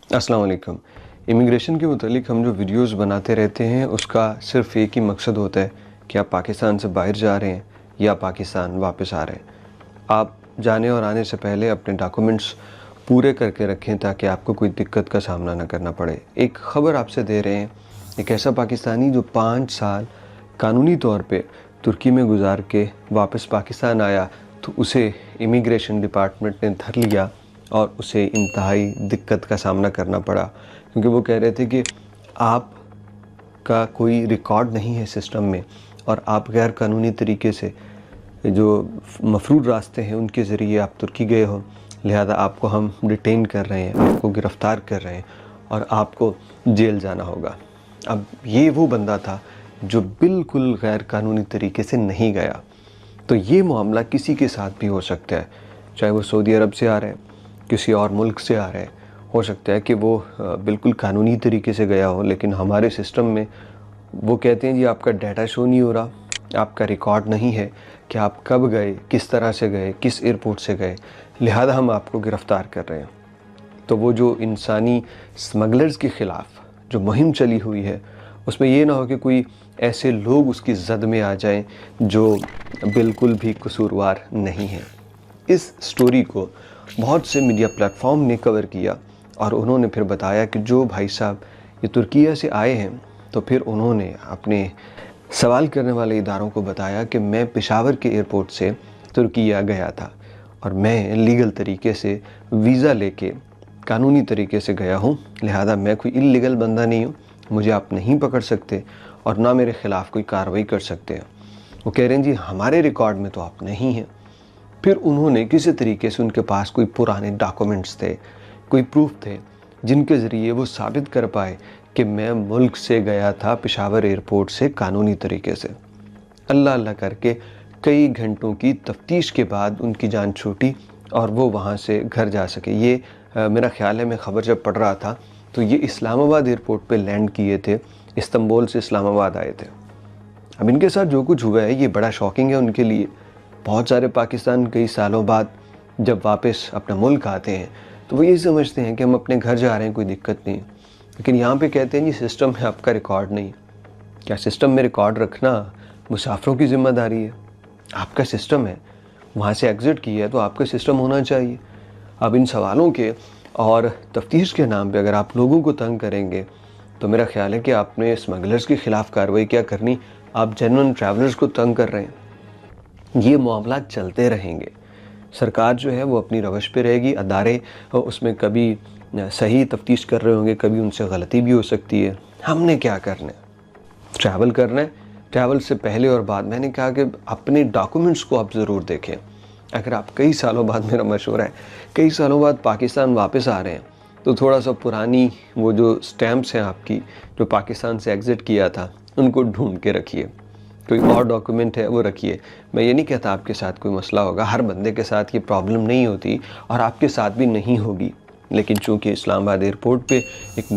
अस्सलाम वालेकुम। इमिग्रेशन के मुतालिक हम जो वीडियोस बनाते रहते हैं उसका सिर्फ़ एक ही मकसद होता है कि आप पाकिस्तान से बाहर जा रहे हैं या पाकिस्तान वापस आ रहे हैं। आप जाने और आने से पहले अपने डॉक्यूमेंट्स पूरे करके रखें ताकि आपको कोई दिक्कत का सामना ना करना पड़े। एक ख़बर आपसे दे रहे हैं, एक ऐसा पाकिस्तानी जो 5 साल कानूनी तौर पे तुर्की में गुजार के वापस पाकिस्तान आया तो उसे इमिग्रेशन डिपार्टमेंट ने धर लिया और उसे इंतहाई दिक्कत का सामना करना पड़ा, क्योंकि वो कह रहे थे कि आपका कोई रिकॉर्ड नहीं है सिस्टम में और आप गैर कानूनी तरीके से जो मफरूर रास्ते हैं उनके ज़रिए आप तुर्की गए हो, लिहाजा आपको हम डिटेन कर रहे हैं, आपको गिरफ़्तार कर रहे हैं और आपको जेल जाना होगा। अब ये वो बंदा था जो बिल्कुल गैर कानूनी तरीके से नहीं गया। तो ये मामला किसी के साथ भी हो सकता है, चाहे वो सऊदी अरब से आ रहे हैं, किसी और मुल्क से आ रहे हैं। हो सकता है कि वो बिल्कुल कानूनी तरीके से गया हो, लेकिन हमारे सिस्टम में वो कहते हैं जी आपका डाटा शो नहीं हो रहा, आपका रिकॉर्ड नहीं है कि आप कब गए, किस तरह से गए, किस एयरपोर्ट से गए, लिहाजा हम आपको गिरफ़्तार कर रहे हैं। तो वो जो इंसानी स्मगलर्स के ख़िलाफ़ जो मुहिम चली हुई है, उसमें ये ना हो कि कोई ऐसे लोग उसकी ज़द में आ जाएं जो बिल्कुल भी कसूरवार नहीं हैं। इस स्टोरी को बहुत से मीडिया प्लेटफॉर्म ने कवर किया और उन्होंने फिर बताया कि जो भाई साहब ये तुर्किया से आए हैं, तो फिर उन्होंने अपने सवाल करने वाले इदारों को बताया कि मैं पेशावर के एयरपोर्ट से तुर्किया गया था और मैं लीगल तरीके से वीज़ा लेके कानूनी तरीके से गया हूँ, लिहाजा मैं कोई इल्लीगल बंदा नहीं हूँ, मुझे आप नहीं पकड़ सकते और ना मेरे ख़िलाफ़ कोई कार्रवाई कर सकते हैं। वो कह रहे हैं जी हमारे रिकॉर्ड में तो आप नहीं हैं। फिर उन्होंने किसी तरीके से उनके पास कोई पुराने डॉक्यूमेंट्स थे, कोई प्रूफ थे, जिनके ज़रिए वो साबित कर पाए कि मैं मुल्क से गया था पेशावर एयरपोर्ट से कानूनी तरीके से। अल्लाह अल्लाह करके कई घंटों की तफ्तीश के बाद उनकी जान छूटी और वो वहाँ से घर जा सके। ये मेरा ख़्याल है, मैं ख़बर जब पढ़ रहा था तो ये इस्लामाबाद एयरपोर्ट पे लैंड किए थे, इस्तांबुल से इस्लामाबाद आए थे। अब इनके साथ जो कुछ हुआ है ये बड़ा शॉकिंग है उनके लिए। बहुत सारे पाकिस्तान कई सालों बाद जब वापस अपना मुल्क आते हैं तो वो ये समझते हैं कि हम अपने घर जा रहे हैं, कोई दिक्कत नहीं, लेकिन यहाँ पे कहते हैं जी सिस्टम में आपका रिकॉर्ड नहीं। क्या सिस्टम में रिकॉर्ड रखना मुसाफिरों की ज़िम्मेदारी है? आपका सिस्टम है, वहाँ से एग्ज़िट किया है तो आपका सिस्टम होना चाहिए। अब इन सवालों के और तफ्तीश के नाम पे अगर आप लोगों को तंग करेंगे तो मेरा ख्याल है कि आपने स्मगलर्स के ख़िलाफ़ कार्रवाई क्या करनी, आप जेन्युइन ट्रैवलर्स को तंग कर रहे हैं। ये मामला चलते रहेंगे। सरकार जो है वो अपनी रवश पे रहेगी, अदारे उसमें कभी सही तफ्तीश कर रहे होंगे, कभी उनसे गलती भी हो सकती है। हमने क्या करना है? ट्रैवल करना है। ट्रैवल से पहले और बाद मैंने कहा कि अपने डॉक्यूमेंट्स को आप ज़रूर देखें। अगर आप कई सालों बाद, मेरा मशवरा है, कई सालों बाद पाकिस्तान वापस आ रहे हैं तो थोड़ा सा पुरानी वो जो स्टैम्प्स हैं आपकी, जो पाकिस्तान से एग्ज़िट किया था, उनको ढूंढ के रखिए। कोई और डॉक्यूमेंट है वो रखिए। मैं ये नहीं कहता आपके साथ कोई मसला होगा, हर बंदे के साथ ये प्रॉब्लम नहीं होती और आपके साथ भी नहीं होगी, लेकिन चूँकि इस्लामाबाद एयरपोर्ट पे एक